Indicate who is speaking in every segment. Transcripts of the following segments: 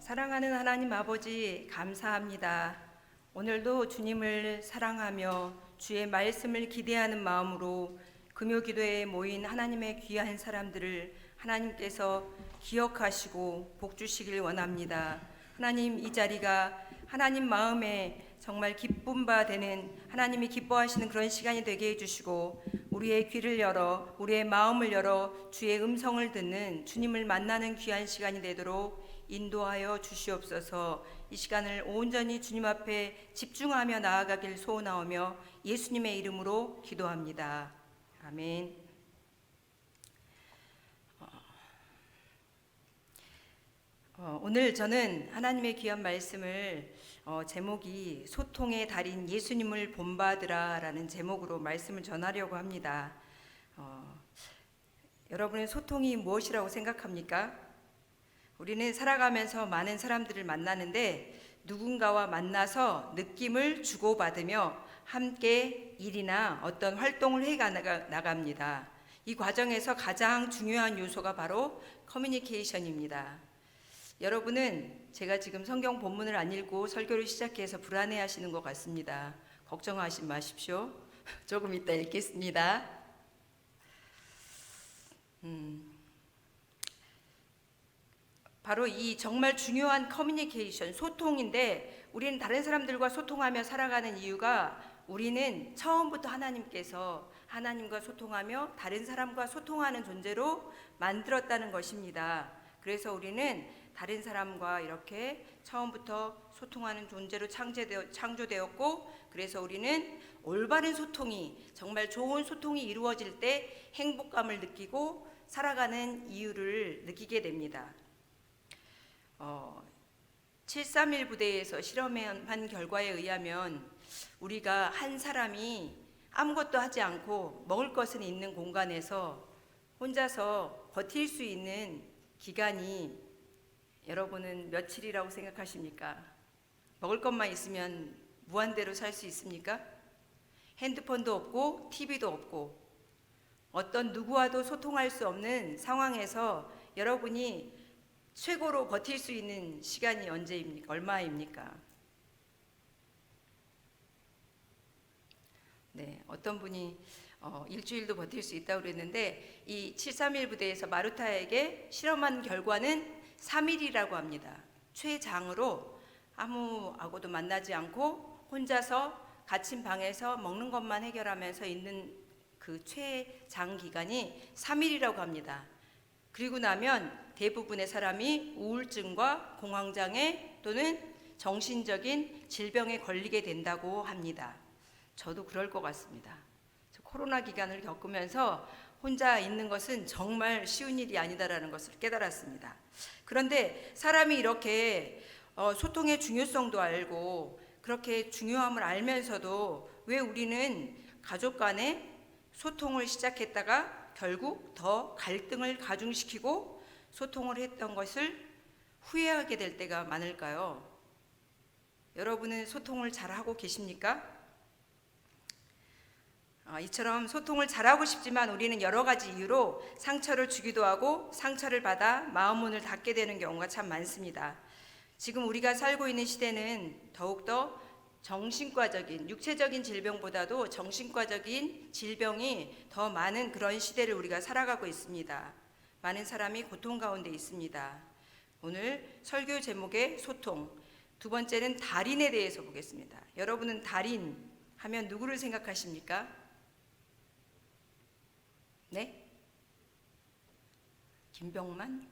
Speaker 1: 사랑하는 하나님 아버지 감사합니다. 오늘도 주님을 사랑하며 주의 말씀을 기대하는 마음으로 금요기도에 모인 하나님의 귀한 사람들을 하나님께서 기억하시고 복 주시길 원합니다. 하나님, 이 자리가 하나님 마음에 정말 기쁨 바 되는, 하나님이 기뻐하시는 그런 시간이 되게 해주시고 우리의 귀를 열어 우리의 마음을 열어 주의 음성을 듣는, 주님을 만나는 귀한 시간이 되도록 인도하여 주시옵소서. 이 시간을 온전히 주님 앞에 집중하며 나아가길 소원하오며 예수님의 이름으로 기도합니다. 아멘. 오늘 저는 하나님의 귀한 말씀을 제목이 소통의 달인 예수님을 본받으라 라는 제목으로 말씀을 전하려고 합니다. 여러분은 소통이 무엇이라고 생각합니까? 우리는 살아가면서 많은 사람들을 만나는데 누군가와 만나서 느낌을 주고받으며 함께 일이나 어떤 활동을 해 나갑니다. 이 과정에서 가장 중요한 요소가 바로 커뮤니케이션입니다. 여러분은 제가 지금 성경 본문을 안 읽고 설교를 시작해서 불안해 하시는 것 같습니다. 걱정하지 마십시오. 조금 이따 읽겠습니다. 바로 이 정말 중요한 커뮤니케이션, 소통인데 우리는 다른 사람들과 소통하며 살아가는 이유가 우리는 처음부터 하나님과 소통하며 다른 사람과 소통하는 존재로 만들었다는 것입니다. 그래서 우리는 다른 사람과 이렇게 처음부터 소통하는 존재로 창조되었고, 그래서 우리는 올바른 소통이, 정말 좋은 소통이 이루어질 때 행복감을 느끼고 살아가는 이유를 느끼게 됩니다. 731 부대에서 실험한 결과에 의하면 우리가 한 사람이 아무것도 하지 않고 먹을 것은 있는 공간에서 혼자서 버틸 수 있는 기간이, 여러분은 며칠이라고 생각하십니까? 먹을 것만 있으면 무한대로 살 수 있습니까? 핸드폰도 없고 TV도 없고 어떤 누구와도 소통할 수 없는 상황에서 여러분이 최고로 버틸 수 있는 시간이 언제입니까? 얼마입니까? 네, 어떤 분이 일주일도 버틸 수 있다고 그랬는데 이 731 부대에서 마르타에게 실험한 결과는 3일이라고 합니다. 최장으로 아무하고도 만나지 않고 혼자서 갇힌 방에서 먹는 것만 해결하면서 있는 그 최장 기간이 3일이라고 합니다. 그리고 나면 대부분의 사람이 우울증과 공황장애 또는 정신적인 질병에 걸리게 된다고 합니다. 저도 그럴 것 같습니다. 코로나 기간을 겪으면서 혼자 있는 것은 정말 쉬운 일이 아니다라는 것을 깨달았습니다. 그런데 사람이 이렇게 소통의 중요성도 알고 그렇게 중요함을 알면서도 왜 우리는 가족 간에 소통을 시작했다가 결국 더 갈등을 가중시키고 소통을 했던 것을 후회하게 될 때가 많을까요? 여러분은 소통을 잘하고 계십니까? 이처럼 소통을 잘하고 싶지만 우리는 여러 가지 이유로 상처를 주기도 하고 상처를 받아 마음 문을 닫게 되는 경우가 참 많습니다. 지금 우리가 살고 있는 시대는 더욱더 정신과적인, 육체적인 질병보다도 정신과적인 질병이 더 많은 그런 시대를 우리가 살아가고 있습니다. 많은 사람이 고통 가운데 있습니다. 오늘 설교 제목의 소통, 두 번째는 달인에 대해서 보겠습니다. 여러분은 달인 하면 누구를 생각하십니까? 네? 김병만?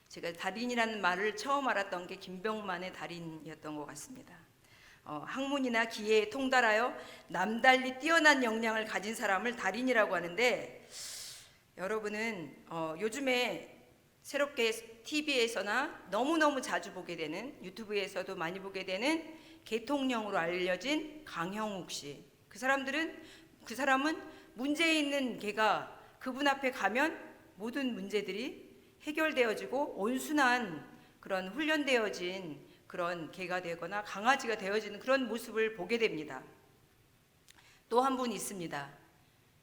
Speaker 1: 제가 달인이라는 말을 처음 알았던 게 김병만의 달인이었던 것 같습니다. 학문이나 기회에 통달하여 남달리 뛰어난 역량을 가진 사람을 달인이라고 하는데, 여러분은 요즘에 새롭게 TV에서나 너무너무 자주 보게 되는, 유튜브에서도 많이 보게 되는 개통령으로 알려진 강형욱 씨, 그 사람은 문제 있는 개가 그분 앞에 가면 모든 문제들이 해결되어지고 온순한 그런 훈련되어진 그런 개가 되거나 강아지가 되어지는 그런 모습을 보게 됩니다. 또 한 분 있습니다.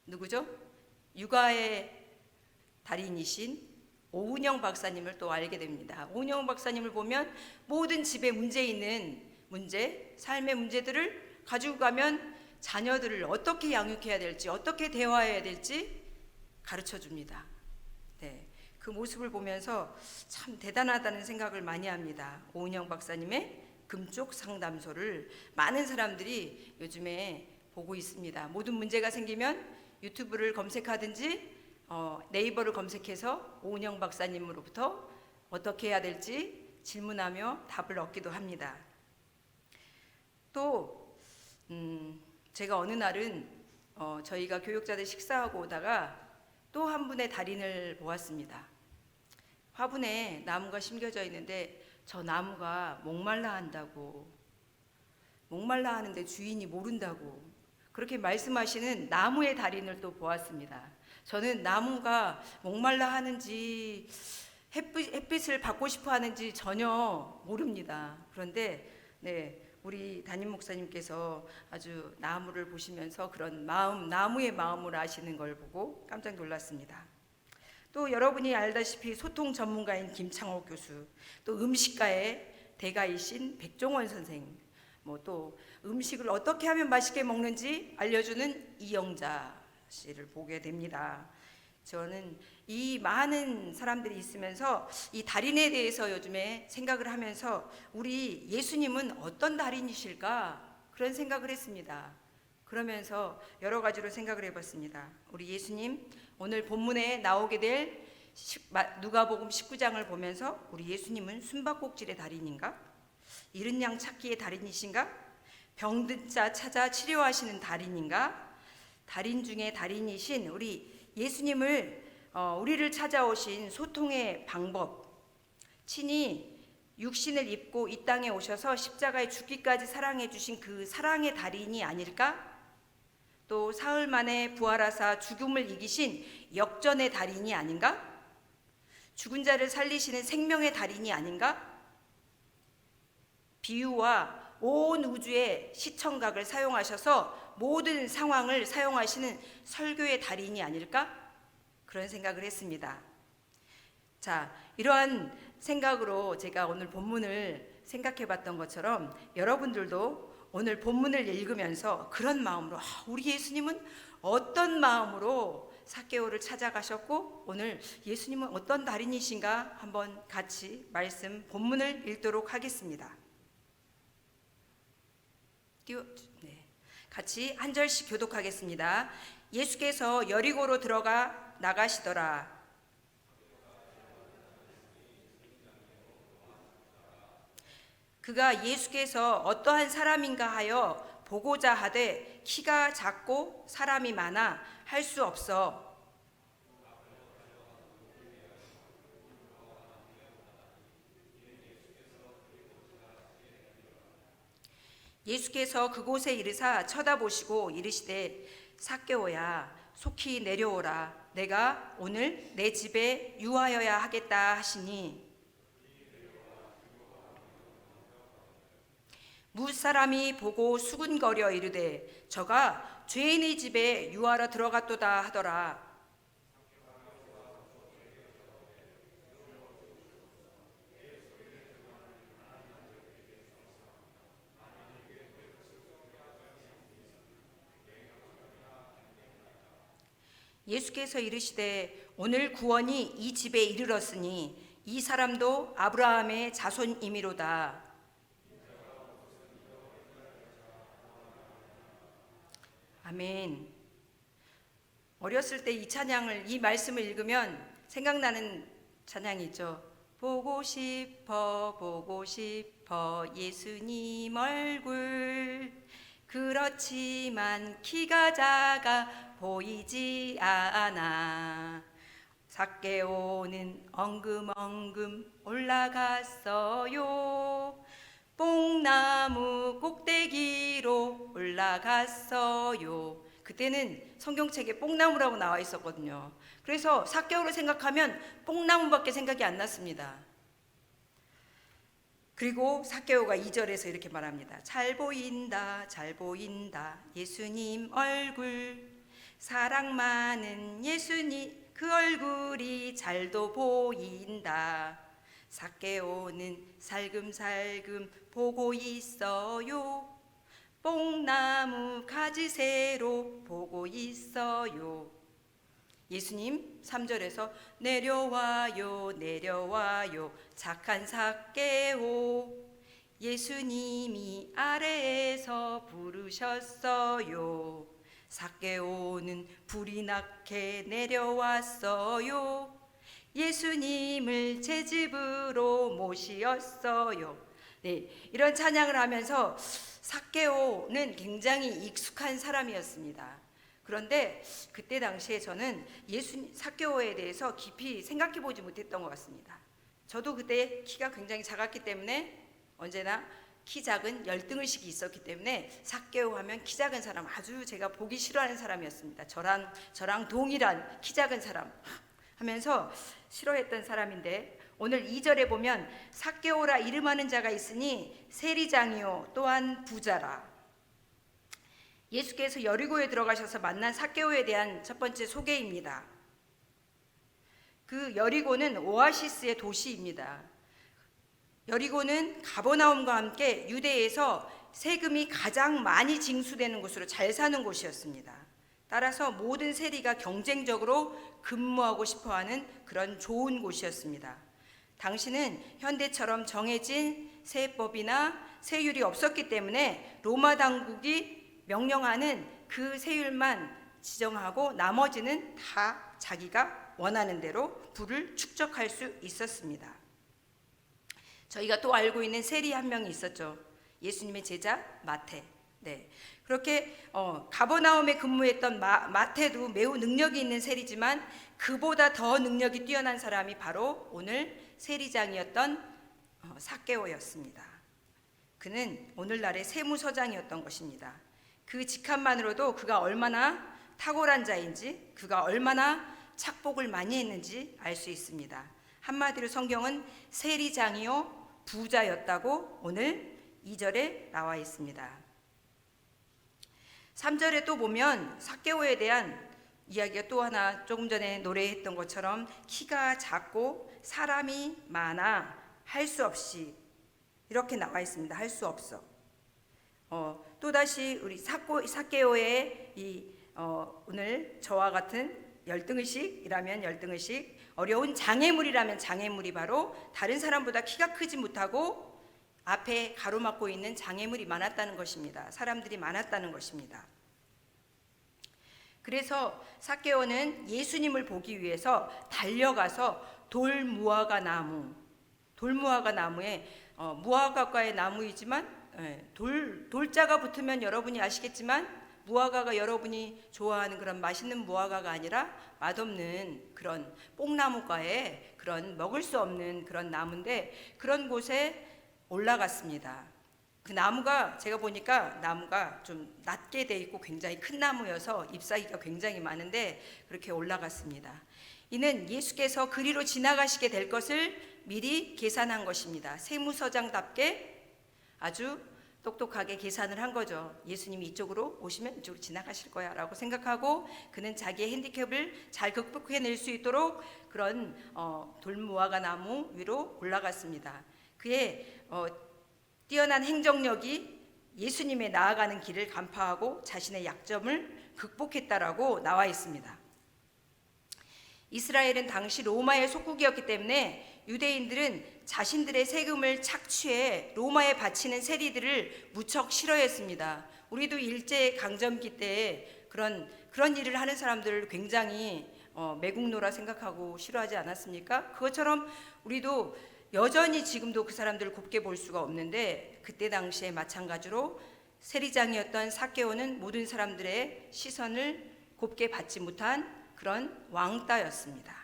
Speaker 1: 누구죠? 육아의 달인이신 오은영 박사님을 또 알게 됩니다. 오은영 박사님을 보면 모든 집에 문제 있는 문제, 삶의 문제들을 가지고 가면 자녀들을 어떻게 양육해야 될지, 어떻게 대화해야 될지 가르쳐 줍니다. 네, 그 모습을 보면서 참 대단하다는 생각을 많이 합니다. 오은영 박사님의 금쪽 상담소를 많은 사람들이 요즘에 보고 있습니다. 모든 문제가 생기면 유튜브를 검색하든지 네이버를 검색해서 오은영 박사님으로부터 어떻게 해야 될지 질문하며 답을 얻기도 합니다. 또 제가 어느 날은 저희가 교육자들 식사하고 오다가 또 한 분의 달인을 보았습니다. 화분에 나무가 심겨져 있는데 저 나무가 목말라 한다고, 목말라 하는데 주인이 모른다고 그렇게 말씀하시는 나무의 달인을 또 보았습니다. 저는 나무가 목말라 하는지 햇빛을 받고 싶어 하는지 전혀 모릅니다. 그런데 네, 우리 담임 목사님께서 아주 나무를 보시면서 그런 마음, 나무의 마음을 아시는 걸 보고 깜짝 놀랐습니다. 또 여러분이 알다시피 소통 전문가인 김창호 교수, 또 음식가의 대가이신 백종원 선생, 또 음식을 어떻게 하면 맛있게 먹는지 알려주는 이영자 씨를 보게 됩니다. 저는 이 많은 사람들이 있으면서 이 달인에 대해서 요즘에 생각을 하면서 우리 예수님은 어떤 달인이실까 그런 생각을 했습니다. 그러면서 여러 가지로 생각을 해봤습니다. 우리 예수님 오늘 본문에 나오게 될 누가복음 19장을 보면서 우리 예수님은 숨바꼭질의 달인인가? 잃은 양 찾기의 달인이신가? 병든 자 찾아 치료하시는 달인인가? 달인 중에 달인이신 우리 예수님을 우리를 찾아오신 소통의 방법, 친히 육신을 입고 이 땅에 오셔서 십자가에 죽기까지 사랑해 주신 그 사랑의 달인이 아닐까? 또 사흘 만에 부활하사 죽음을 이기신 역전의 달인이 아닌가? 죽은 자를 살리시는 생명의 달인이 아닌가? 비유와 온 우주의 시청각을 사용하셔서 모든 상황을 사용하시는 설교의 달인이 아닐까? 그런 생각을 했습니다. 자, 이러한 생각으로 제가 오늘 본문을 생각해 봤던 것처럼 여러분들도 오늘 본문을 읽으면서 그런 마음으로 우리 예수님은 어떤 마음으로 삭개오를 찾아가셨고 오늘 예수님은 어떤 달인이신가 한번 같이 말씀 본문을 읽도록 하겠습니다. 같이 한 절씩 교독하겠습니다. 예수께서 여리고로 들어가 나가시더라. 그가 예수께서 어떠한 사람인가 하여 보고자 하되 키가 작고 사람이 많아 할 수 없어 예수께서 그곳에 이르사 쳐다보시고 이르시되 삭개오야 속히 내려오라 내가 오늘 내 집에 유하여야 하겠다 하시니 무사람이 보고 수군거려 이르되 저가 죄인의 집에 유하러 들어갔도다 하더라. 예수께서 이르시되 오늘 구원이 이 집에 이르렀으니 이 사람도 아브라함의 자손이미로다. 아멘. 어렸을 때 이 찬양을, 이 말씀을 읽으면 생각나는 찬양이 있죠. 보고 싶어 예수님 얼굴 그렇지만 키가 작아 보이지 않아 삭개오는 엉금엉금 올라갔어요 뽕나무 꼭대기로 올라갔어요. 그때는 성경책에 뽕나무라고 나와 있었거든요. 그래서 삭개오를 생각하면 뽕나무밖에 생각이 안 났습니다. 그리고 삭개오가 2절에서 이렇게 말합니다. 잘 보인다 잘 보인다 예수님 얼굴 사랑 많은 예수님 그 얼굴이 잘도 보인다. 삭개오는 살금살금 보고 있어요. 뽕나무 가지새로 보고 있어요. 예수님 3절에서 내려와요 내려와요 착한 삭개오. 예수님이 아래에서 부르셨어요. 삭개오는 불이 나게 내려왔어요. 예수님을 제 집으로 모시었어요. 네, 이런 찬양을 하면서 삭개오는 굉장히 익숙한 사람이었습니다. 그런데 그때 당시에 저는 삭개오에 대해서 깊이 생각해 보지 못했던 것 같습니다. 저도 그때 키가 굉장히 작았기 때문에 언제나 키 작은 열등의식이 있었기 때문에 삭개오 하면 키 작은 사람, 아주 제가 보기 싫어하는 사람이었습니다. 저랑 동일한 키 작은 사람 하면서 싫어했던 사람인데, 오늘 2절에 보면 삭개오라 이름하는 자가 있으니 세리장이요 또한 부자라. 예수께서 여리고에 들어가셔서 만난 삭개오에 대한 첫 번째 소개입니다. 그 여리고는 오아시스의 도시입니다. 여리고는 가버나움과 함께 유대에서 세금이 가장 많이 징수되는 곳으로 잘 사는 곳이었습니다. 따라서 모든 세리가 경쟁적으로 근무하고 싶어하는 그런 좋은 곳이었습니다. 당시는 현대처럼 정해진 세법이나 세율이 없었기 때문에 로마 당국이 명령하는 그 세율만 지정하고 나머지는 다 자기가 원하는 대로 부를 축적할 수 있었습니다. 저희가 또 알고 있는 세리 한 명이 있었죠. 예수님의 제자 마태. 네, 그렇게 가버나움에 근무했던 마태도 매우 능력이 있는 세리지만 그보다 더 능력이 뛰어난 사람이 바로 오늘 세리장이었던 삭개오였습니다. 그는 오늘날의 세무서장이었던 것입니다. 그 직함만으로도 그가 얼마나 탁월한 자인지, 그가 얼마나 착복을 많이 했는지 알 수 있습니다. 한마디로 성경은 세리장이요 부자였다고 오늘 2절에 나와 있습니다. 3절에 또 보면 삭개오에 대한 이야기가 또 하나, 조금 전에 노래했던 것처럼 키가 작고 사람이 많아 할 수 없이, 이렇게 나와 있습니다. 할 수 없어. 또다시 우리 삭개오의 오늘 저와 같은 열등의식이라면 열등의식, 어려운 장애물이라면 장애물이 바로 다른 사람보다 키가 크지 못하고 앞에 가로막고 있는 장애물이 많았다는 것입니다. 사람들이 많았다는 것입니다. 그래서 삭개오는 예수님을 보기 위해서 달려가서 돌무화과 나무에 무화과과의 나무이지만 돌자가 붙으면 여러분이 아시겠지만 무화과가 여러분이 좋아하는 그런 맛있는 무화과가 아니라 맛없는 그런 뽕나무과의 그런 먹을 수 없는 그런 나무인데, 그런 곳에 올라갔습니다. 그 나무가 제가 보니까 나무가 좀 낮게 돼 있고 굉장히 큰 나무여서 잎사귀가 굉장히 많은데 그렇게 올라갔습니다. 이는 예수께서 그리로 지나가시게 될 것을 미리 계산한 것입니다. 세무서장답게 아주 똑똑하게 계산을 한 거죠. 예수님이 이쪽으로 오시면 이쪽으로 지나가실 거야 라고 생각하고 그는 자기의 핸디캡을 잘 극복해낼 수 있도록 그런 돌무화과 나무 위로 올라갔습니다. 그의 뛰어난 행정력이 예수님의 나아가는 길을 간파하고 자신의 약점을 극복했다라고 나와 있습니다. 이스라엘은 당시 로마의 속국이었기 때문에 유대인들은 자신들의 세금을 착취해 로마에 바치는 세리들을 무척 싫어했습니다. 우리도 일제 강점기 때 그런 일을 하는 사람들을 굉장히 매국노라 생각하고 싫어하지 않았습니까? 그것처럼 우리도 여전히 지금도 그 사람들을 곱게 볼 수가 없는데, 그때 당시에 마찬가지로 세리장이었던 삭개오는 모든 사람들의 시선을 곱게 받지 못한 그런 왕따였습니다.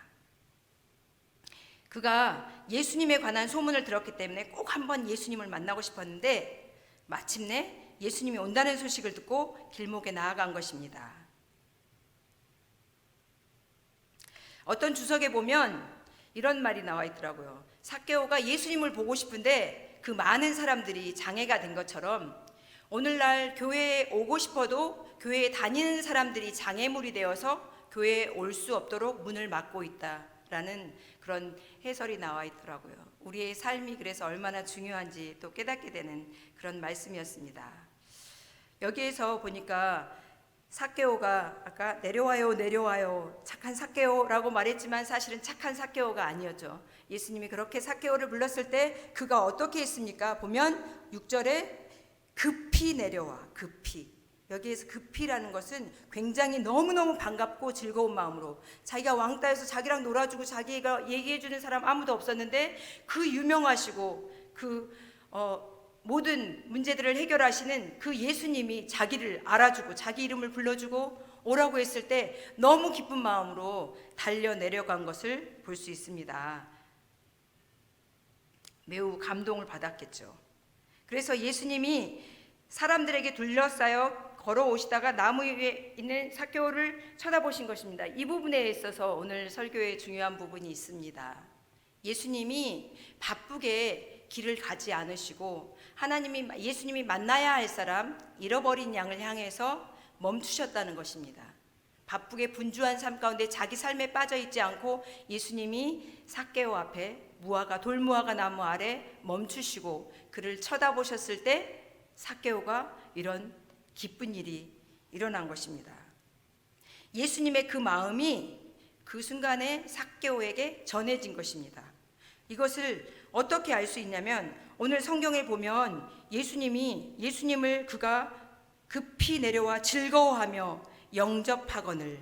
Speaker 1: 그가 예수님에 관한 소문을 들었기 때문에 꼭 한번 예수님을 만나고 싶었는데 마침내 예수님이 온다는 소식을 듣고 길목에 나아간 것입니다. 어떤 주석에 보면 이런 말이 나와 있더라고요. 삭개오가 예수님을 보고 싶은데 그 많은 사람들이 장애가 된 것처럼 오늘날 교회에 오고 싶어도 교회에 다니는 사람들이 장애물이 되어서 교회에 올 수 없도록 문을 막고 있다라는 그런 해설이 나와 있더라고요. 우리의 삶이 그래서 얼마나 중요한지 또 깨닫게 되는 그런 말씀이었습니다. 여기에서 보니까 삭개오가 아까 내려와요 내려와요 착한 삭개오라고 말했지만 사실은 착한 삭개오가 아니었죠. 예수님이 그렇게 삭개오를 불렀을 때 그가 어떻게 했습니까? 보면 6절에 급히 내려와. 급히, 여기에서 급히라는 것은 굉장히 너무너무 반갑고 즐거운 마음으로, 자기가 왕따여서 자기랑 놀아주고 자기가 얘기해주는 사람 아무도 없었는데 그 유명하시고 그 모든 문제들을 해결하시는 그 예수님이 자기를 알아주고 자기 이름을 불러주고 오라고 했을 때 너무 기쁜 마음으로 달려 내려간 것을 볼 수 있습니다. 매우 감동을 받았겠죠. 그래서 예수님이 사람들에게 둘러싸여 걸어오시다가 나무 위에 있는 삭개오를 쳐다보신 것입니다. 이 부분에 있어서 오늘 설교의 중요한 부분이 있습니다. 예수님이 바쁘게 길을 가지 않으시고 예수님이 만나야 할 사람, 잃어버린 양을 향해서 멈추셨다는 것입니다. 바쁘게 분주한 삶 가운데 자기 삶에 빠져 있지 않고 예수님이 삭개오 앞에 돌무화과 나무 아래 멈추시고 그를 쳐다보셨을 때 삭개오가 이런 기쁜 일이 일어난 것입니다. 예수님의 그 마음이 그 순간에 삭개오에게 전해진 것입니다. 이것을 어떻게 알 수 있냐면 오늘 성경에 보면 예수님을 그가 급히 내려와 즐거워하며 영접하거늘,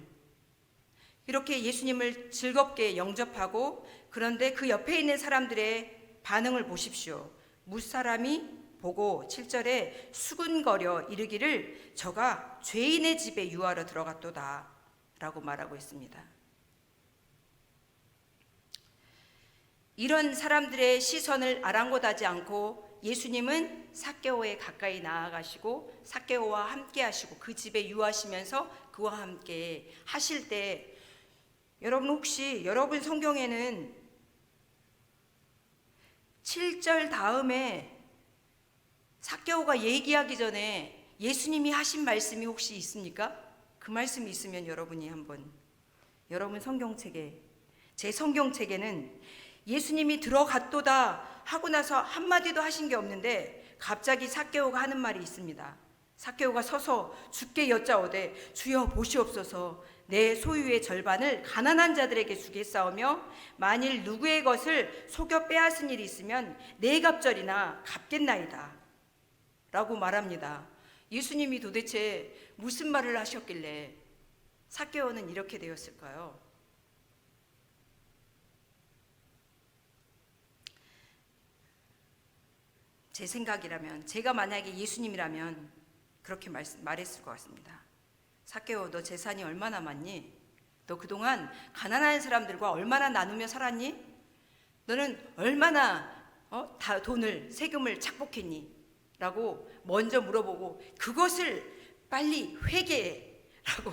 Speaker 1: 이렇게 예수님을 즐겁게 영접하고, 그런데 그 옆에 있는 사람들의 반응을 보십시오. 무사람이 보고 7절에 수군거려 이르기를 저가 죄인의 집에 유하러 들어갔도다 라고 말하고 있습니다. 이런 사람들의 시선을 아랑곳하지 않고 예수님은 삭개오에 가까이 나아가시고 삭개오와 함께 하시고 그 집에 유하시면서 그와 함께 하실 때, 여러분 혹시 여러분 성경에는 7절 다음에 삭개오가 얘기하기 전에 예수님이 하신 말씀이 혹시 있습니까? 그 말씀이 있으면 여러분이 한번 여러분 성경책에, 제 성경책에는 예수님이 들어갔도다 하고 나서 한마디도 하신 게 없는데 갑자기 삭개오가 하는 말이 있습니다. 삭개오가 서서 주께 여짜오되 주여 보시옵소서, 내 소유의 절반을 가난한 자들에게 주겠사오며 만일 누구의 것을 속여 빼앗은 일이 있으면 네 갑절이나 갚겠나이다 라고 말합니다. 예수님이 도대체 무슨 말을 하셨길래 삭개오는 이렇게 되었을까요? 제 생각이라면, 제가 만약에 예수님이라면 그렇게 말했을 것 같습니다. 삭개오, 너 재산이 얼마나 많니? 너 그동안 가난한 사람들과 얼마나 나누며 살았니? 너는 얼마나 다 세금을 착복했니? 라고 먼저 물어보고 그것을 빨리 회개해 라고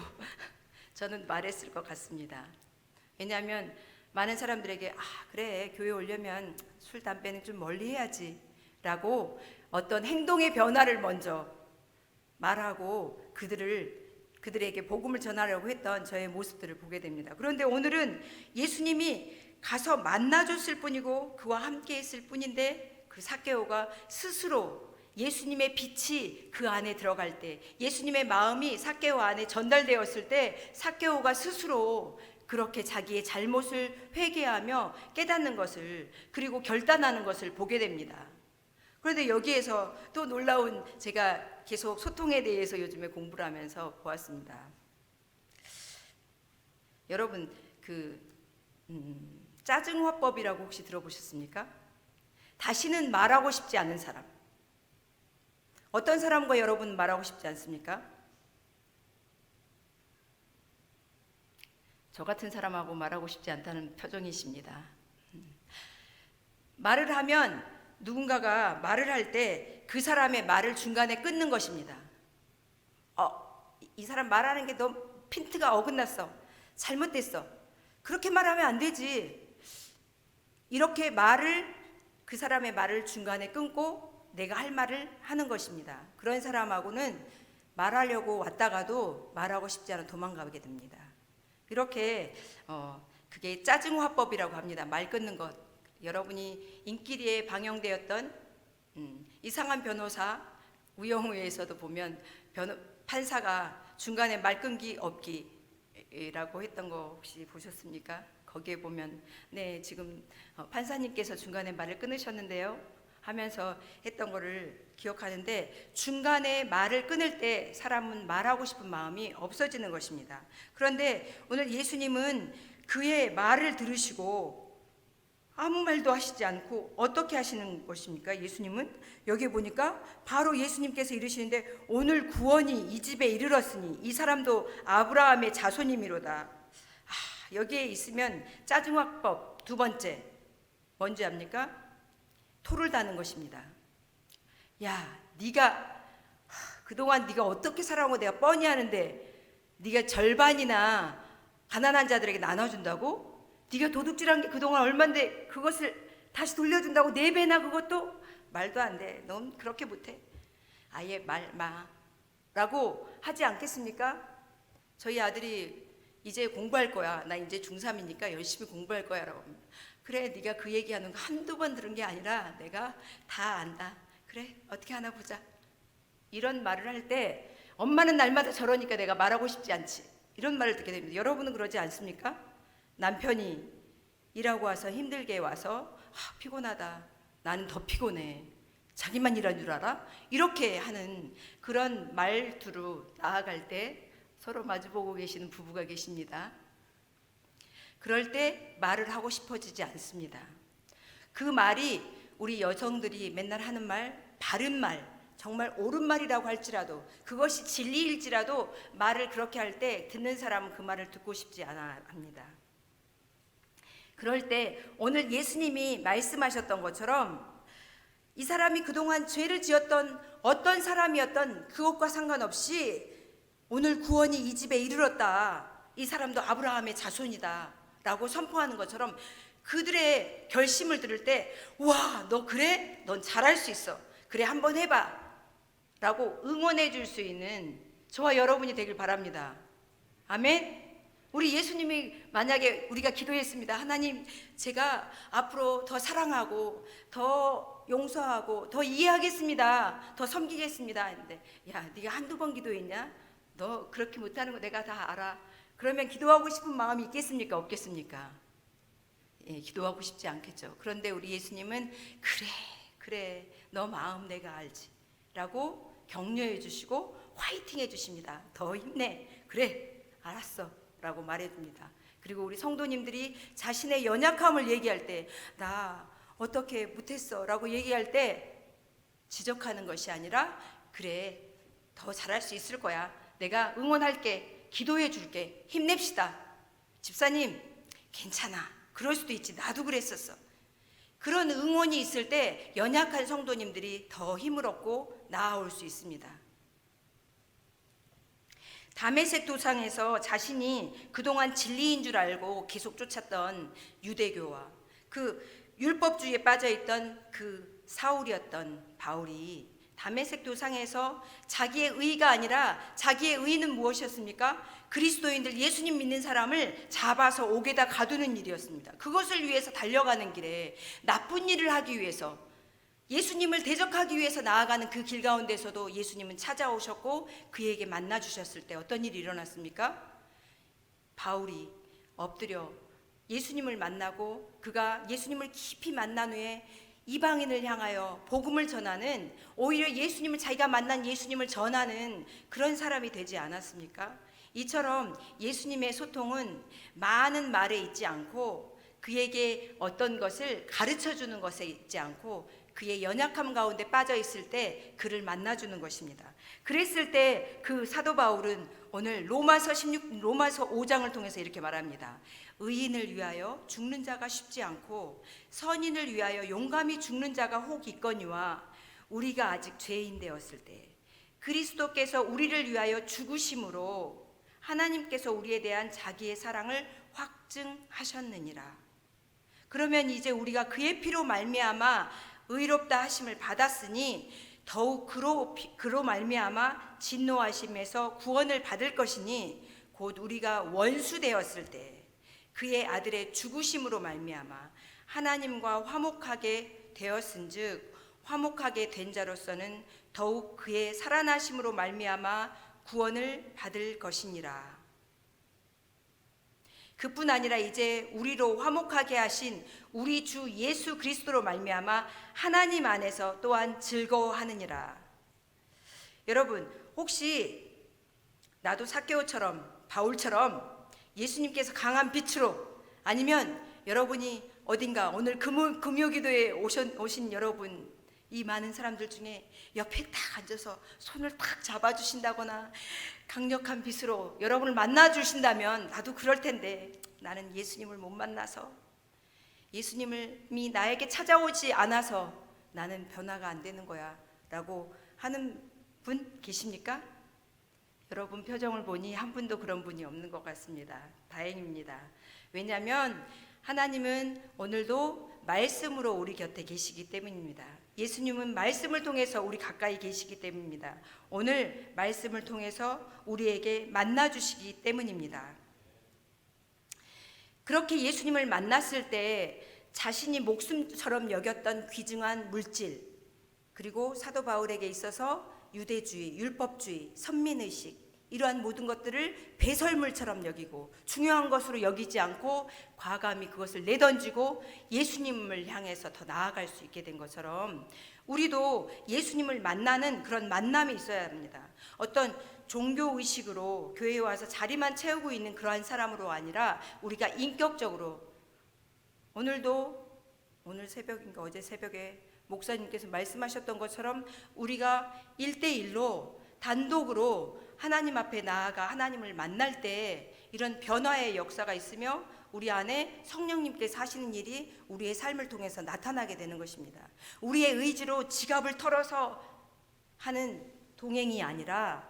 Speaker 1: 저는 말했을 것 같습니다. 왜냐하면 많은 사람들에게 그래, 교회 오려면 술 담배는 좀 멀리 해야지 라고 어떤 행동의 변화를 먼저 말하고 그들에게 복음을 전하려고 했던 저의 모습들을 보게 됩니다. 그런데 오늘은 예수님이 가서 만나줬을 뿐이고 그와 함께 했을 뿐인데 그 삭개오가 스스로 예수님의 빛이 그 안에 들어갈 때, 예수님의 마음이 삭개오 안에 전달되었을 때 삭개오가 스스로 그렇게 자기의 잘못을 회개하며 깨닫는 것을, 그리고 결단하는 것을 보게 됩니다. 그런데 여기에서 또 놀라운, 제가 계속 소통에 대해서 요즘에 공부를 하면서 보았습니다. 여러분 짜증화법이라고 혹시 들어보셨습니까? 다시는 말하고 싶지 않은 사람, 어떤 사람과 여러분 말하고 싶지 않습니까? 저 같은 사람하고 말하고 싶지 않다는 표정이십니다. 말을 하면, 누군가가 말을 할 때 그 사람의 말을 중간에 끊는 것입니다. 이 사람 말하는 게 너 핀트가 어긋났어, 잘못됐어, 그렇게 말하면 안 되지, 이렇게 그 사람의 말을 중간에 끊고 내가 할 말을 하는 것입니다. 그런 사람하고는 말하려고 왔다가도 말하고 싶지 않아 도망가게 됩니다. 이렇게 그게 짜증화법이라고 합니다. 말 끊는 것. 여러분이 인기리에 방영되었던 이상한 변호사 우영우에서도 보면 판사가 중간에 말 끊기 없기라고 했던 거 혹시 보셨습니까? 거기에 보면 네, 지금 판사님께서 중간에 말을 끊으셨는데요 하면서 했던 거를 기억하는데, 중간에 말을 끊을 때 사람은 말하고 싶은 마음이 없어지는 것입니다. 그런데 오늘 예수님은 그의 말을 들으시고 아무 말도 하시지 않고 어떻게 하시는 것입니까? 예수님은 여기 보니까 바로 예수님께서 이르시는데, 오늘 구원이 이 집에 이르렀으니 이 사람도 아브라함의 자손이미로다. 여기에 있으면 짜증화법 두 번째 뭔지 압니까? 토를 다는 것입니다. 야, 네가 그동안 네가 어떻게 살아온 거 내가 뻔히 아는데 네가 절반이나 가난한 자들에게 나눠준다고? 네가 도둑질한 게 그동안 얼만데 그것을 다시 돌려준다고 4배나? 그것도 말도 안 돼. 넌 그렇게 못해. 아예 말 마라고 하지 않겠습니까? 저희 아들이 이제 공부할 거야. 나 이제 중3이니까 열심히 공부할 거야 라고 합니다. 그래, 네가 그 얘기하는 거 한두 번 들은 게 아니라 내가 다 안다. 그래, 어떻게 하나 보자. 이런 말을 할 때 엄마는 날마다 저러니까 내가 말하고 싶지 않지, 이런 말을 듣게 됩니다. 여러분은 그러지 않습니까? 남편이 일하고 와서 힘들게 와서 피곤하다, 나는 더 피곤해, 자기만 일한 줄 알아? 이렇게 하는 그런 말투로 나아갈 때 서로 마주보고 계시는 부부가 계십니다. 그럴 때 말을 하고 싶어지지 않습니다. 그 말이 우리 여성들이 맨날 하는 말, 바른 말, 정말 옳은 말이라고 할지라도, 그것이 진리일지라도 말을 그렇게 할 때 듣는 사람은 그 말을 듣고 싶지 않아 합니다. 그럴 때 오늘 예수님이 말씀하셨던 것처럼 이 사람이 그동안 죄를 지었던 어떤 사람이었던 그것과 상관없이 오늘 구원이 이 집에 이르렀다, 이 사람도 아브라함의 자손이다 라고 선포하는 것처럼 그들의 결심을 들을 때, 와, 너 그래? 넌 잘할 수 있어. 그래, 한번 해봐 라고 응원해 줄 수 있는 저와 여러분이 되길 바랍니다. 아멘. 우리 예수님이 만약에 우리가 기도했습니다. 하나님, 제가 앞으로 더 사랑하고 더 용서하고 더 이해하겠습니다, 더 섬기겠습니다 했는데, 야, 네가 한두 번 기도했냐? 너 그렇게 못하는 거 내가 다 알아. 그러면 기도하고 싶은 마음이 있겠습니까? 없겠습니까? 예, 기도하고 싶지 않겠죠. 그런데 우리 예수님은 그래 너 마음 내가 알지 라고 격려해 주시고 화이팅 해 주십니다. 더 힘내. 그래, 알았어 라고 말해줍니다. 그리고 우리 성도님들이 자신의 연약함을 얘기할 때, 나 어떻게 못했어 라고 얘기할 때 지적하는 것이 아니라, 그래, 더 잘할 수 있을 거야, 내가 응원할게, 기도해 줄게, 힘냅시다, 집사님 괜찮아, 그럴 수도 있지, 나도 그랬었어. 그런 응원이 있을 때 연약한 성도님들이 더 힘을 얻고 나아올 수 있습니다. 다메섹 도상에서 자신이 그동안 진리인 줄 알고 계속 쫓았던 유대교와 그 율법주의에 빠져있던 그 사울이었던 바울이 다메섹 도상에서 자기의 의가 아니라, 자기의 의는 무엇이었습니까? 그리스도인들, 예수님 믿는 사람을 잡아서 옥에다 가두는 일이었습니다. 그것을 위해서 달려가는 길에 나쁜 일을 하기 위해서, 예수님을 대적하기 위해서 나아가는 그 길 가운데서도 예수님은 찾아오셨고 그에게 만나 주셨을 때 어떤 일이 일어났습니까? 바울이 엎드려 예수님을 만나고 그가 예수님을 깊이 만난 후에 이방인을 향하여 복음을 전하는, 오히려 예수님을, 자기가 만난 예수님을 전하는 그런 사람이 되지 않았습니까? 이처럼 예수님의 소통은 많은 말에 있지 않고, 그에게 어떤 것을 가르쳐주는 것에 있지 않고, 그의 연약함 가운데 빠져 있을 때 그를 만나주는 것입니다. 그랬을 때 그 사도 바울은 오늘 로마서 5장을 통해서 이렇게 말합니다. 의인을 위하여 죽는 자가 쉽지 않고 선인을 위하여 용감히 죽는 자가 혹 있거니와, 우리가 아직 죄인 되었을 때 그리스도께서 우리를 위하여 죽으심으로 하나님께서 우리에 대한 자기의 사랑을 확증하셨느니라. 그러면 이제 우리가 그의 피로 말미암아 의롭다 하심을 받았으니 더욱 그로 말미암아 진노하심에서 구원을 받을 것이니, 곧 우리가 원수 되었을 때 그의 아들의 죽으심으로 말미암아 하나님과 화목하게 되었은즉 화목하게 된 자로서는 더욱 그의 살아나심으로 말미암아 구원을 받을 것이니라. 그뿐 아니라 이제 우리로 화목하게 하신 우리 주 예수 그리스도로 말미암아 하나님 안에서 또한 즐거워하느니라. 여러분, 혹시 나도 삭개오처럼 바울처럼 예수님께서 강한 빛으로, 아니면 여러분이 어딘가 오늘 금요기도에 오신 여러분, 이 많은 사람들 중에 옆에 딱 앉아서 손을 탁 잡아주신다거나 강력한 빛으로 여러분을 만나주신다면 나도 그럴 텐데, 나는 예수님을 못 만나서, 예수님이 나에게 찾아오지 않아서 나는 변화가 안 되는 거야 라고 하는 분 계십니까? 여러분 표정을 보니 한 분도 그런 분이 없는 것 같습니다. 다행입니다. 왜냐하면 하나님은 오늘도 말씀으로 우리 곁에 계시기 때문입니다. 예수님은 말씀을 통해서 우리 가까이 계시기 때문입니다. 오늘 말씀을 통해서 우리에게 만나주시기 때문입니다. 그렇게 예수님을 만났을 때 자신이 목숨처럼 여겼던 귀중한 물질, 그리고 사도 바울에게 있어서 유대주의, 율법주의, 선민의식, 이러한 모든 것들을 배설물처럼 여기고 중요한 것으로 여기지 않고 과감히 그것을 내던지고 예수님을 향해서 더 나아갈 수 있게 된 것처럼 우리도 예수님을 만나는 그런 만남이 있어야 합니다. 어떤 종교의식으로 교회에 와서 자리만 채우고 있는 그러한 사람으로 아니라 우리가 인격적으로, 오늘 새벽인가 어제 새벽에 목사님께서 말씀하셨던 것처럼 우리가 1대1로 단독으로 하나님 앞에 나아가 하나님을 만날 때 이런 변화의 역사가 있으며 우리 안에 성령님께서 하시는 일이 우리의 삶을 통해서 나타나게 되는 것입니다. 우리의 의지로 지갑을 털어서 하는 동행이 아니라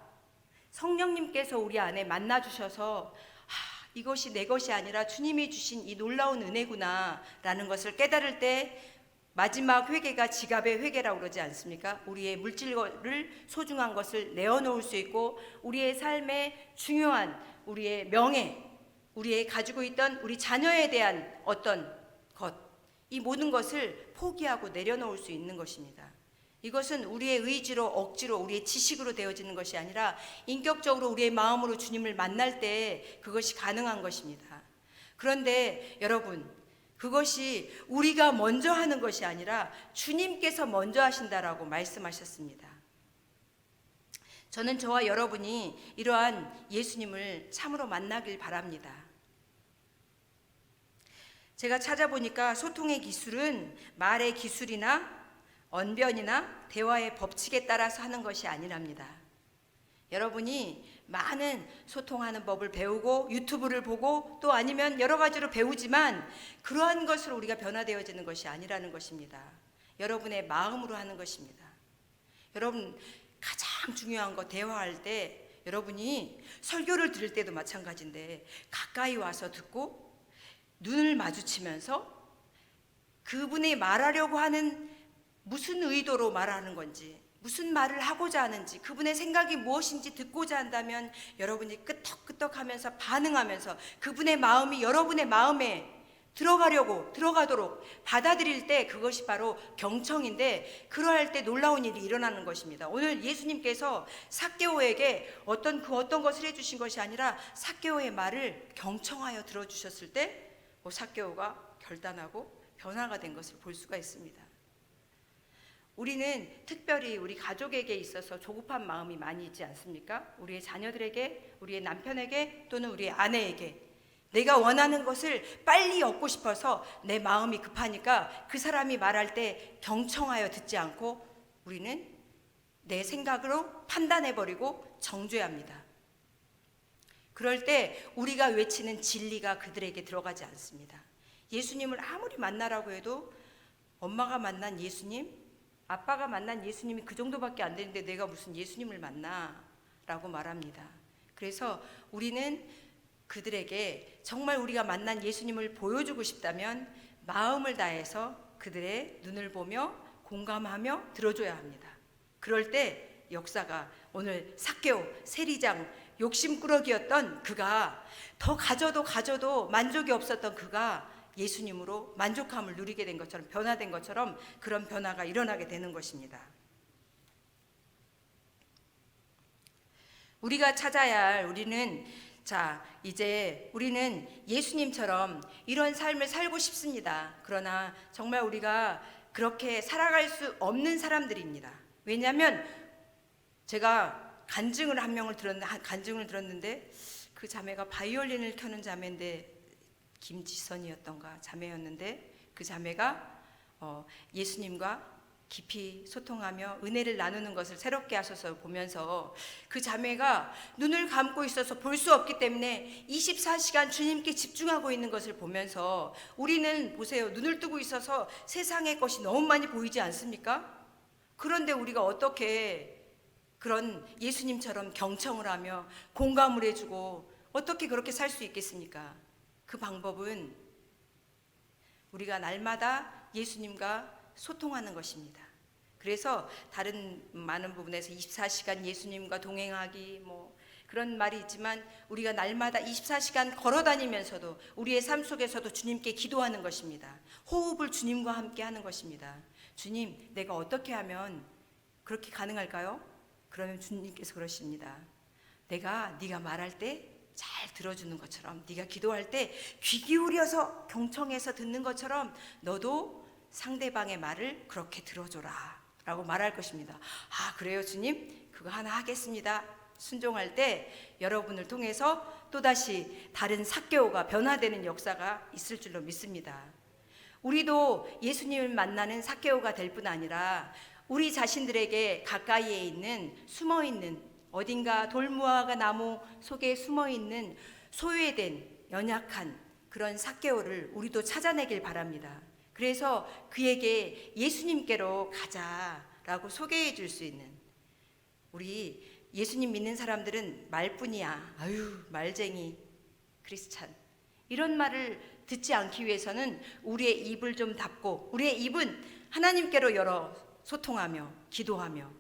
Speaker 1: 성령님께서 우리 안에 만나 주셔서 이것이 내 것이 아니라 주님이 주신 이 놀라운 은혜구나 라는 것을 깨달을 때 마지막 회개가 지갑의 회개라고 그러지 않습니까? 우리의 물질을, 소중한 것을 내어놓을 수 있고 우리의 삶에 중요한 우리의 명예, 우리의 가지고 있던 우리 자녀에 대한 어떤 것, 이 모든 것을 포기하고 내려놓을 수 있는 것입니다. 이것은 우리의 의지로, 억지로, 우리의 지식으로 되어지는 것이 아니라 인격적으로 우리의 마음으로 주님을 만날 때 그것이 가능한 것입니다. 그런데 여러분, 그것이 우리가 먼저 하는 것이 아니라 주님께서 먼저 하신다라고 말씀하셨습니다. 저는 저와 여러분이 이러한 예수님을 참으로 만나길 바랍니다. 제가 찾아보니까 소통의 기술은 말의 기술이나 언변이나 대화의 법칙에 따라서 하는 것이 아니랍니다. 여러분이 많은 소통하는 법을 배우고 유튜브를 보고 또 아니면 여러 가지로 배우지만 그러한 것으로 우리가 변화되어지는 것이 아니라는 것입니다. 여러분의 마음으로 하는 것입니다. 여러분 가장 중요한 거, 대화할 때 여러분이 설교를 들을 때도 마찬가지인데 가까이 와서 듣고 눈을 마주치면서 그분이 말하려고 하는 무슨 의도로 말하는 건지, 무슨 말을 하고자 하는지, 그분의 생각이 무엇인지 듣고자 한다면 여러분이 끄떡끄떡하면서 반응하면서 그분의 마음이 여러분의 마음에 들어가도록 받아들일 때 그것이 바로 경청인데, 그러할 때 놀라운 일이 일어나는 것입니다. 오늘 예수님께서 삭개오에게 어떤 것을 해주신 것이 아니라 삭개오의 말을 경청하여 들어주셨을 때 삭개오가 결단하고 변화가 된 것을 볼 수가 있습니다. 우리는 특별히 우리 가족에게 있어서 조급한 마음이 많이 있지 않습니까? 우리의 자녀들에게, 우리의 남편에게 또는 우리의 아내에게 내가 원하는 것을 빨리 얻고 싶어서 내 마음이 급하니까 그 사람이 말할 때 경청하여 듣지 않고 우리는 내 생각으로 판단해버리고 정죄합니다. 그럴 때 우리가 외치는 진리가 그들에게 들어가지 않습니다. 예수님을 아무리 만나라고 해도 엄마가 만난 예수님, 아빠가 만난 예수님이 그 정도밖에 안 되는데 내가 무슨 예수님을 만나? 라고 말합니다. 그래서 우리는 그들에게 정말 우리가 만난 예수님을 보여주고 싶다면 마음을 다해서 그들의 눈을 보며 공감하며 들어줘야 합니다. 그럴 때 역사가, 오늘 삭개오 세리장 욕심꾸러기였던 그가, 더 가져도 만족이 없었던 그가 예수님으로 만족함을 누리게 된 것처럼, 변화된 것처럼 그런 변화가 일어나게 되는 것입니다. 우리가 찾아야 할, 이제 우리는 예수님처럼 이런 삶을 살고 싶습니다. 그러나 정말 우리가 그렇게 살아갈 수 없는 사람들입니다. 왜냐하면 제가 간증을 들었는데 그 자매가 바이올린을 켜는 자매인데, 김지선이었던가 자매였는데, 그 자매가 예수님과 깊이 소통하며 은혜를 나누는 것을 새롭게 하셔서 보면서, 그 자매가 눈을 감고 있어서 볼 수 없기 때문에 24시간 주님께 집중하고 있는 것을 보면서, 우리는 보세요, 눈을 뜨고 있어서 세상의 것이 너무 많이 보이지 않습니까? 그런데 우리가 어떻게 그런 예수님처럼 경청을 하며 공감을 해주고 어떻게 그렇게 살 수 있겠습니까? 그 방법은 우리가 날마다 예수님과 소통하는 것입니다. 그래서 다른 많은 부분에서 24시간 예수님과 동행하기 그런 말이 있지만, 우리가 날마다 24시간 걸어다니면서도 우리의 삶 속에서도 주님께 기도하는 것입니다. 호흡을 주님과 함께 하는 것입니다. 주님, 내가 어떻게 하면 그렇게 가능할까요? 그러면 주님께서 그러십니다. 네가 말할 때 잘 들어주는 것처럼, 네가 기도할 때 귀 기울여서 경청해서 듣는 것처럼 너도 상대방의 말을 그렇게 들어줘라 라고 말할 것입니다. 그래요 주님? 그거 하나 하겠습니다. 순종할 때 여러분을 통해서 또다시 다른 삭개오가 변화되는 역사가 있을 줄로 믿습니다. 우리도 예수님을 만나는 삭개오가 될 뿐 아니라 우리 자신들에게 가까이에 있는, 숨어있는, 어딘가 돌무화과 나무 속에 숨어있는 소외된, 연약한 그런 삭개오를 우리도 찾아내길 바랍니다. 그래서 그에게 예수님께로 가자라고 소개해 줄 수 있는, 우리 예수님 믿는 사람들은 말뿐이야, 아유 말쟁이 크리스찬, 이런 말을 듣지 않기 위해서는 우리의 입을 좀 닫고, 우리의 입은 하나님께로 열어 소통하며 기도하며,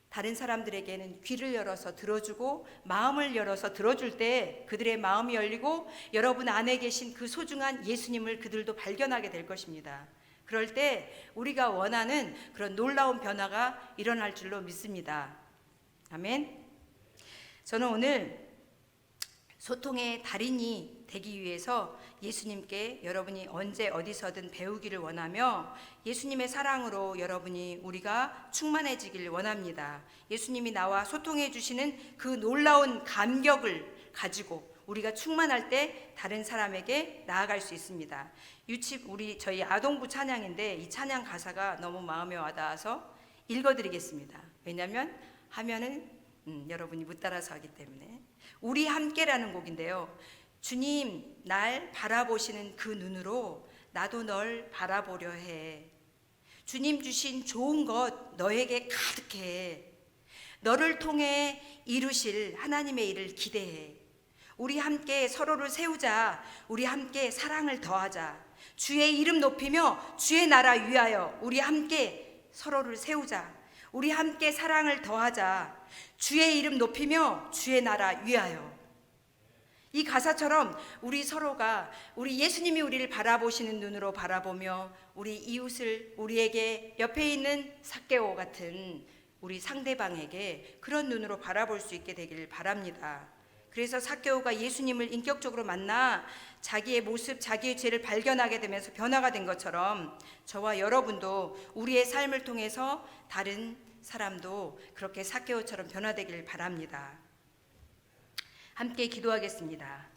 Speaker 1: 다른 사람들에게는 귀를 열어서 들어주고 마음을 열어서 들어줄 때 그들의 마음이 열리고 여러분 안에 계신 그 소중한 예수님을 그들도 발견하게 될 것입니다. 그럴 때 우리가 원하는 그런 놀라운 변화가 일어날 줄로 믿습니다. 아멘. 저는 오늘 소통의 달인이 되기 위해서 예수님께 여러분이 언제 어디서든 배우기를 원하며, 예수님의 사랑으로 우리가 충만해지길 원합니다. 예수님이 나와 소통해 주시는 그 놀라운 감격을 가지고 우리가 충만할 때 다른 사람에게 나아갈 수 있습니다. 저희 아동부 찬양인데, 이 찬양 가사가 너무 마음에 와닿아서 읽어드리겠습니다. 왜냐하면 하면은 여러분이 못 따라서 하기 때문에. 우리 함께라는 곡인데요, 주님 날 바라보시는 그 눈으로 나도 널 바라보려 해. 주님 주신 좋은 것 너에게 가득해. 너를 통해 이루실 하나님의 일을 기대해. 우리 함께 서로를 세우자. 우리 함께 사랑을 더하자. 주의 이름 높이며 주의 나라 위하여 우리 함께 서로를 세우자. 우리 함께 사랑을 더하자. 주의 이름 높이며 주의 나라 위하여. 이 가사처럼 우리 서로가, 우리 예수님이 우리를 바라보시는 눈으로 바라보며 우리 이웃을, 우리에게 옆에 있는 삭개오 같은 우리 상대방에게 그런 눈으로 바라볼 수 있게 되기를 바랍니다. 그래서 삭개오가 예수님을 인격적으로 만나 자기의 모습, 자기의 죄를 발견하게 되면서 변화가 된 것처럼, 저와 여러분도 우리의 삶을 통해서 다른 사람도 그렇게 삭개오처럼 변화되기를 바랍니다. 함께 기도하겠습니다.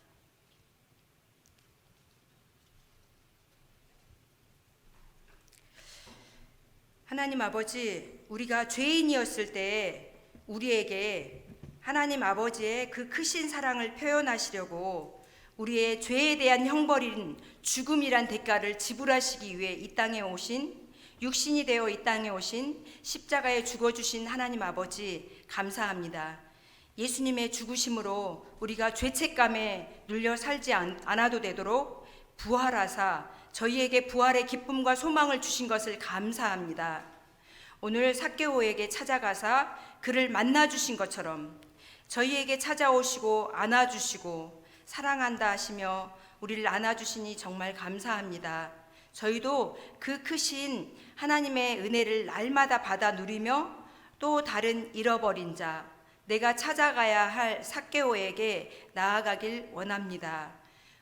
Speaker 1: 하나님 아버지, 우리가 죄인이었을 때 우리에게 하나님 아버지의 그 크신 사랑을 표현하시려고 우리의 죄에 대한 형벌인 죽음이란 대가를 지불하시기 위해 이 땅에 오신, 육신이 되어 이 땅에 오신, 십자가에 죽어주신 하나님 아버지 감사합니다. 예수님의 죽으심으로 우리가 죄책감에 눌려 살지 않아도 되도록 부활하사 저희에게 부활의 기쁨과 소망을 주신 것을 감사합니다. 오늘 삭개오에게 찾아가사 그를 만나 주신 것처럼 저희에게 찾아오시고 안아주시고 사랑한다 하시며 우리를 안아주시니 정말 감사합니다. 저희도 그 크신 하나님의 은혜를 날마다 받아 누리며 또 다른 잃어버린 자, 내가 찾아가야 할 삭개오에게 나아가길 원합니다.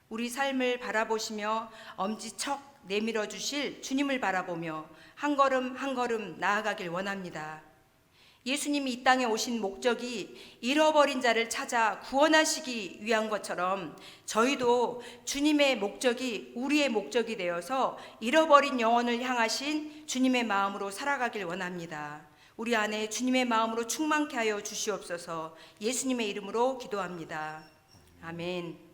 Speaker 1: 우리 삶을 바라보시며 엄지척 내밀어 주실 주님을 바라보며 한 걸음 한 걸음 나아가길 원합니다. 예수님이 이 땅에 오신 목적이 잃어버린 자를 찾아 구원하시기 위한 것처럼 저희도 주님의 목적이 우리의 목적이 되어서 잃어버린 영혼을 향하신 주님의 마음으로 살아가길 원합니다. 우리 안에 주님의 마음으로 충만케 하여 주시옵소서. 예수님의 이름으로 기도합니다. 아멘.